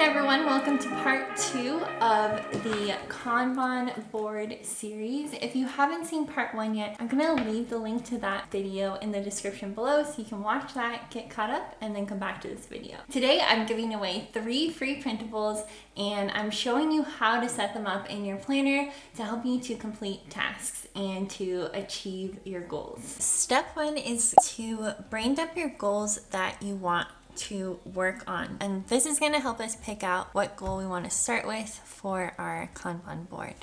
everyone, welcome to part 2 of the Kanban board series. If you haven't seen part 1 yet, I'm going to leave the link to that video in the description below so you can watch that, get caught up, and then come back to this video. Today I'm giving away 3 free printables and I'm showing you how to set them up in your planner to help you to complete tasks and to achieve your goals. Step 1 is to brain dump your goals that you want to work on, and this is going to help us pick out what goal we want to start with for our Kanban board.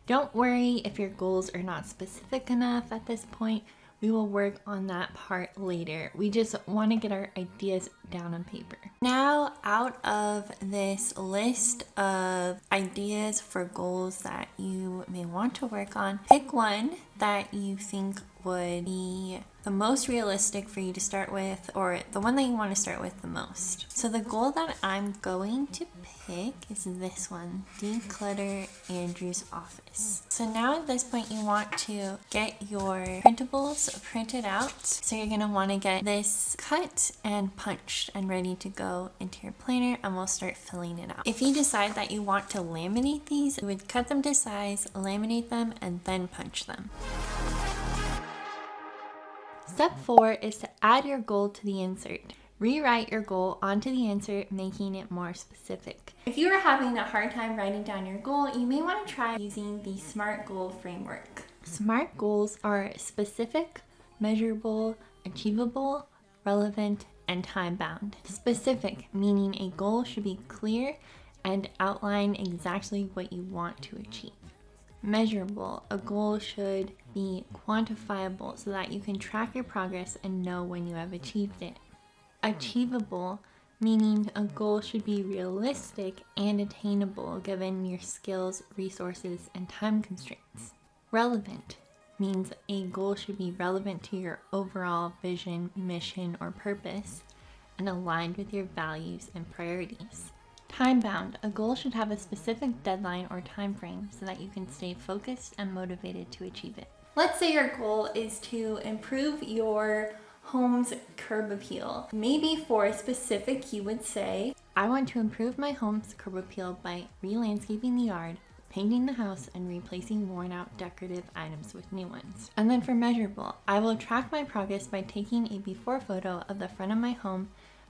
Don't worry if your goals are not specific enough at this point. We will work on that part later. We just want to get our ideas down on paper. Now, out of this list of ideas for goals that you may want to work on, pick one that you think would be the most realistic for you to start with, or the one that you want to start with the most. So the goal that I'm going to pick is this one: declutter Andrew's office. So now at this point you want to get your printables printed out. So you're going to want to get this cut and punched and ready to go into your planner, and we'll start filling it out. If you decide that you want to laminate these, you would cut them to size, laminate them, and then punch them. Step 4 is to add your goal to the insert. Rewrite your goal onto the insert, making it more specific. If you are having a hard time writing down your goal, you may want to try using the SMART goal framework. SMART goals are specific, measurable, achievable, relevant, and time-bound. Specific, meaning a goal should be clear and outline exactly what you want to achieve. Measurable, a goal should be quantifiable so that you can track your progress and know when you have achieved it. Achievable, meaning a goal should be realistic and attainable given your skills, resources, and time constraints. Relevant means a goal should be relevant to your overall vision, mission, or purpose and aligned with your values and priorities. Time-bound, a goal should have a specific deadline or time frame so that you can stay focused and motivated to achieve it. Let's say your goal is to improve your home's curb appeal. Maybe for a specific, you would say, I want to improve my home's curb appeal by re-landscaping the yard, painting the house, and replacing worn-out decorative items with new ones. And then for measurable, I will track my progress by taking a before photo of the front of my home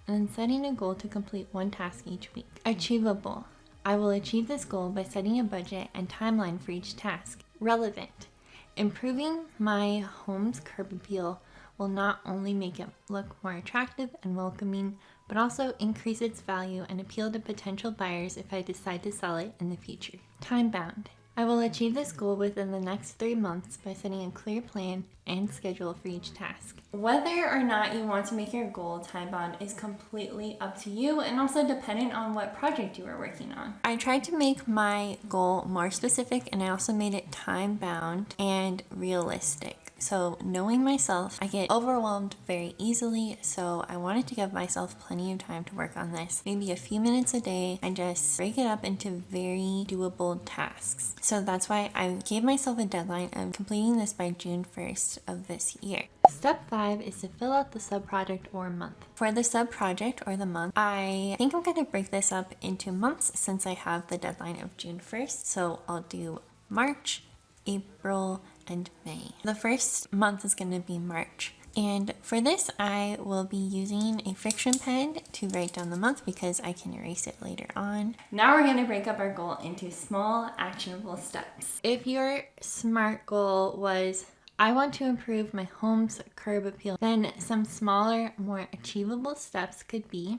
and then setting a goal to complete one task each week. Achievable, I will achieve this goal by setting a budget and timeline for each task. Relevant, improving my home's curb appeal will not only make it look more attractive and welcoming, but also increase its value and appeal to potential buyers if I decide to sell it in the future. Time-bound, I will achieve this goal within the next 3 months by setting a clear plan and schedule for each task. Whether or not you want to make your goal time-bound is completely up to you and also dependent on what project you are working on. I tried to make my goal more specific, and I also made it time-bound and realistic. So knowing myself, I get overwhelmed very easily, so I wanted to give myself plenty of time to work on this, maybe a few minutes a day, and just break it up into very doable tasks. So that's why I gave myself a deadline of completing this by June 1st of this year. Step 5 is to fill out the sub-project or month. For the sub-project or the month, I think I'm going to break this up into months since I have the deadline of June 1st. So I'll do March, April, and May. The first month is going to be March. And for this, I will be using a friction pen to write down the month because I can erase it later on. Now we're going to break up our goal into small, actionable steps. If your SMART goal was, I want to improve my home's curb appeal, then some smaller, more achievable steps could be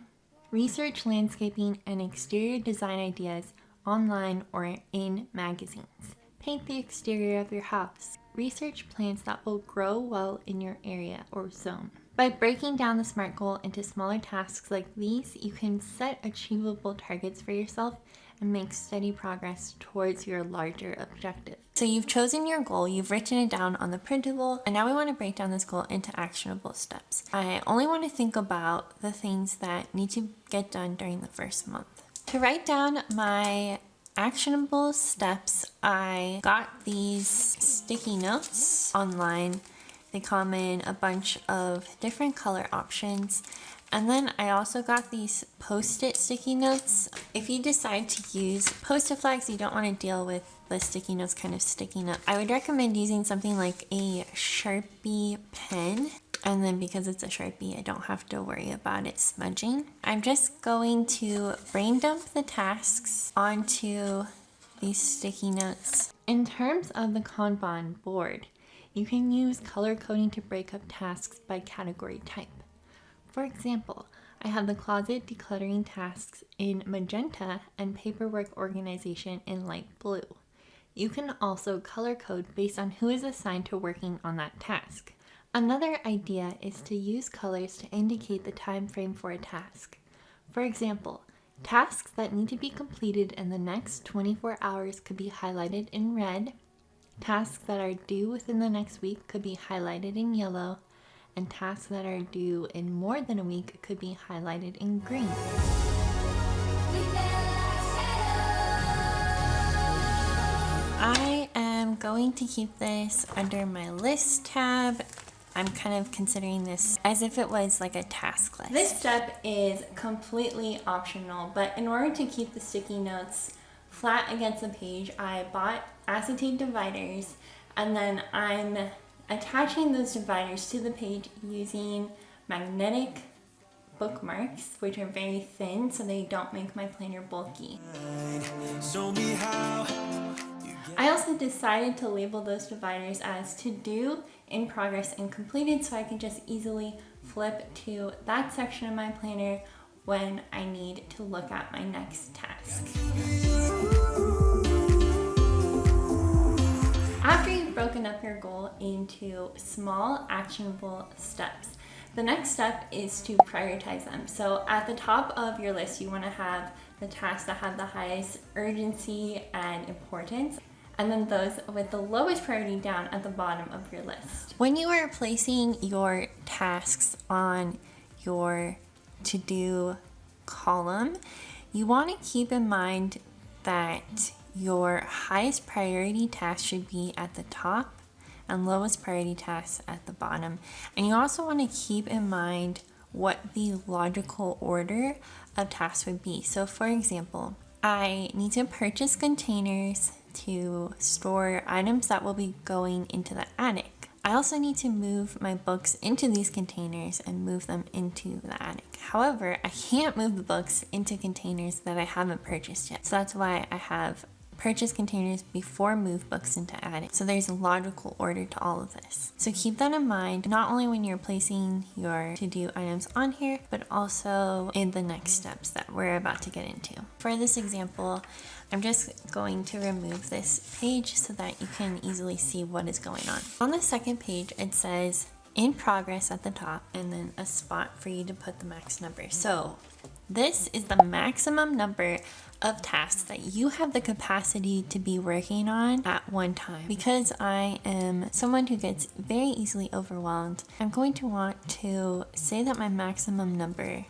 research landscaping and exterior design ideas online or in magazines. Paint the exterior of your house. Research plants that will grow well in your area or zone. By breaking down the SMART goal into smaller tasks like these, you can set achievable targets for yourself and make steady progress towards your larger objective. So you've chosen your goal, you've written it down on the printable, and now we want to break down this goal into actionable steps. I only want to think about the things that need to get done during the first month. To write down my actionable steps, I got these sticky notes online. They come in a bunch of different color options, And then I also got these Post-it sticky notes. If you decide to use Post-it flags, you don't want to deal with the sticky notes kind of sticking up. I would recommend using something like a Sharpie pen. And then because it's a Sharpie, I don't have to worry about it smudging. I'm just going to brain dump the tasks onto these sticky notes. In terms of the Kanban board, you can use color coding to break up tasks by category type. For example, I have the closet decluttering tasks in magenta and paperwork organization in light blue. You can also color code based on who is assigned to working on that task. Another idea is to use colors to indicate the time frame for a task. For example, tasks that need to be completed in the next 24 hours could be highlighted in red. Tasks that are due within the next week could be highlighted in yellow, and tasks that are due in more than a week could be highlighted in green. I am going to keep this under my list tab. I'm kind of considering this as if it was like a task list. This step is completely optional, but in order to keep the sticky notes flat against the page, I bought acetate dividers, and then I'm attaching those dividers to the page using magnetic bookmarks, which are very thin so they don't make my planner bulky. I also decided to label those dividers as to do, in progress, and completed so I can just easily flip to that section of my planner when I need to look at my next task. After you've broken up your goal into small, actionable steps, the next step is to prioritize them. So at the top of your list, you want to have the tasks that have the highest urgency and importance, and then those with the lowest priority down at the bottom of your list. When you are placing your tasks on your to-do column, you want to keep in mind that your highest priority task should be at the top and lowest priority tasks at the bottom. And you also want to keep in mind what the logical order of tasks would be. So for example, I need to purchase containers to store items that will be going into the attic. I also need to move my books into these containers and move them into the attic. However, I can't move the books into containers that I haven't purchased yet. So that's why I have purchase containers before move books into attic. So there's a logical order to all of this. So keep that in mind, not only when you're placing your to-do items on here, but also in the next steps that we're about to get into. For this example, I'm just going to remove this page so that you can easily see what is going on. On the second page, it says in progress at the top, and then a spot for you to put the max number. So this is the maximum number of tasks that you have the capacity to be working on at one time. Because I am someone who gets very easily overwhelmed, I'm going to want to say that my maximum number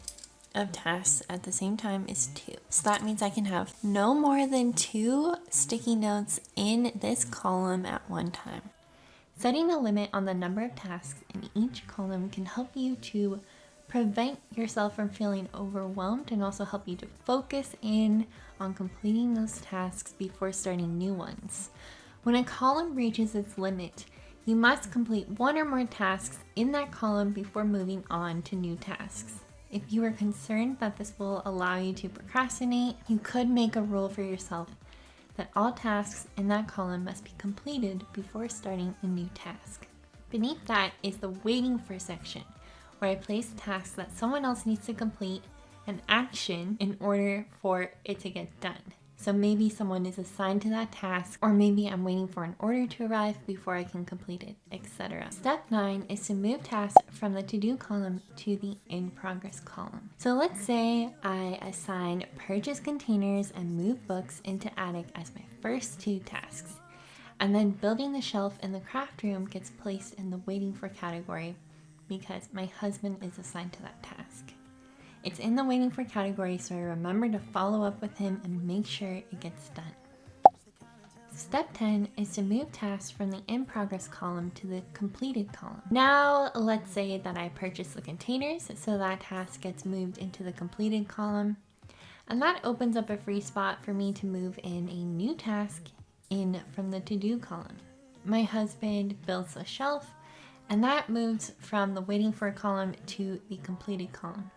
of tasks at the same time is 2. So that means I can have no more than 2 sticky notes in this column at one time. Setting a limit on the number of tasks in each column can help you to prevent yourself from feeling overwhelmed and also help you to focus in on completing those tasks before starting new ones. When a column reaches its limit, you must complete 1 or more tasks in that column before moving on to new tasks. If you are concerned that this will allow you to procrastinate, you could make a rule for yourself that all tasks in that column must be completed before starting a new task. Beneath that is the waiting for section, where I place tasks that someone else needs to complete an action in order for it to get done. So maybe someone is assigned to that task, or maybe I'm waiting for an order to arrive before I can complete it, etc. Step 9 is to move tasks from the to-do column to the in-progress column. So let's say I assign purchase containers and move books into attic as my first 2 tasks. And then building the shelf in the craft room gets placed in the waiting for category because my husband is assigned to that task. It's in the waiting for category, so I remember to follow up with him and make sure it gets done. Step 10 is to move tasks from the in progress column to the completed column. Now, let's say that I purchased the containers, so that task gets moved into the completed column. And that opens up a free spot for me to move in a new task in from the to-do column. My husband builds a shelf, and that moves from the waiting for column to the completed column.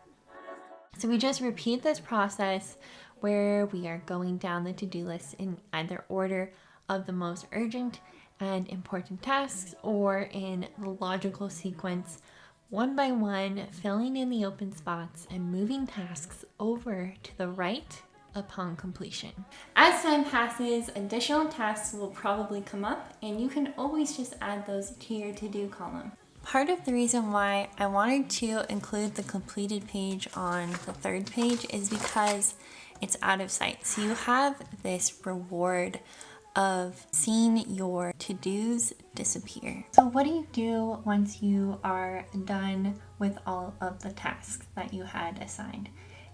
So we just repeat this process where we are going down the to-do list in either order of the most urgent and important tasks or in the logical sequence, one by one, filling in the open spots and moving tasks over to the right upon completion. As time passes, additional tasks will probably come up, and you can always just add those to your to-do column. Part of the reason why I wanted to include the completed page on the third page is because it's out of sight. So you have this reward of seeing your to-dos disappear. So what do you do once you are done with all of the tasks that you had assigned?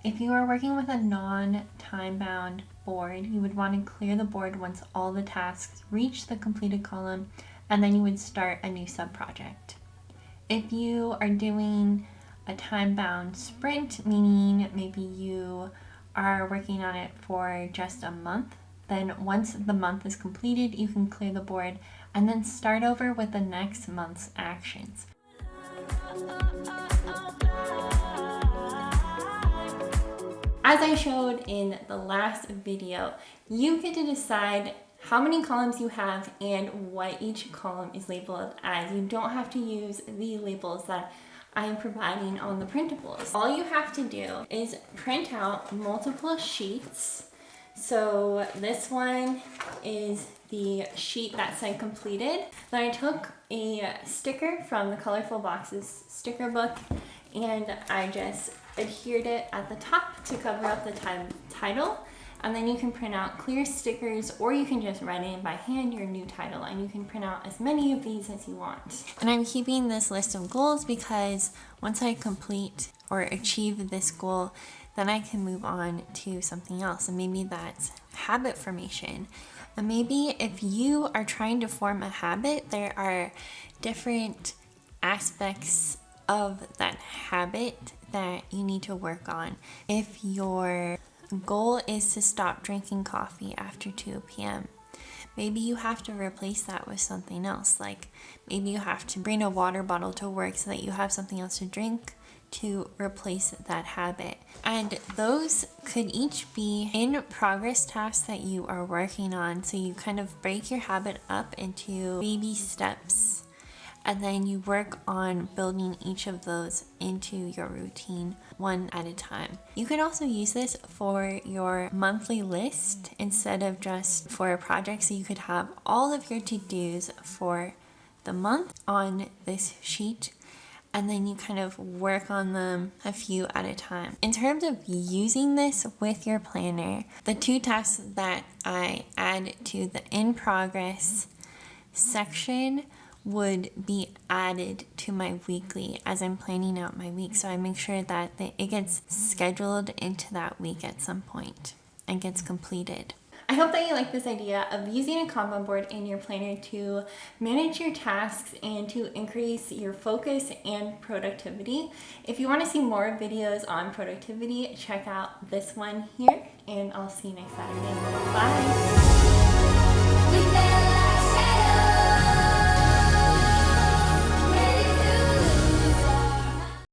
If you are working with a non-time-bound board, you would want to clear the board once all the tasks reach the completed column, and then you would start a new sub-project. If you are doing a time-bound sprint, meaning maybe you are working on it for just a month, then once the month is completed, you can clear the board and then start over with the next month's actions. As I showed in the last video, you get to decide how many columns you have and what each column is labeled as. You don't have to use the labels that I am providing on the printables. All you have to do is print out multiple sheets. So this one is the sheet that said completed. Then I took a sticker from the Colorful Boxes sticker book and I just adhered it at the top to cover up the title. And then you can print out clear stickers, or you can just write in by hand your new title, and you can print out as many of these as you want. And I'm keeping this list of goals because once I complete or achieve this goal, then I can move on to something else. And maybe that's habit formation. And maybe if you are trying to form a habit, there are different aspects of that habit that you need to work on. If your goal is to stop drinking coffee after 2 p.m., maybe you have to replace that with something else. Like maybe you have to bring a water bottle to work so that you have something else to drink to replace that habit. And those could each be in progress tasks that you are working on. So you kind of break your habit up into baby steps, and then you work on building each of those into your routine one at a time. You can also use this for your monthly list instead of just for a project. So you could have all of your to-dos for the month on this sheet, and then you kind of work on them a few at a time. In terms of using this with your planner, the 2 tasks that I add to the in progress section would be added to my weekly as I'm planning out my week. So I make sure that it gets scheduled into that week at some point and gets completed. I hope that you like this idea of using a Kanban board in your planner to manage your tasks and to increase your focus and productivity. If you want to see more videos on productivity, check out this one here, and I'll see you next Saturday. Bye!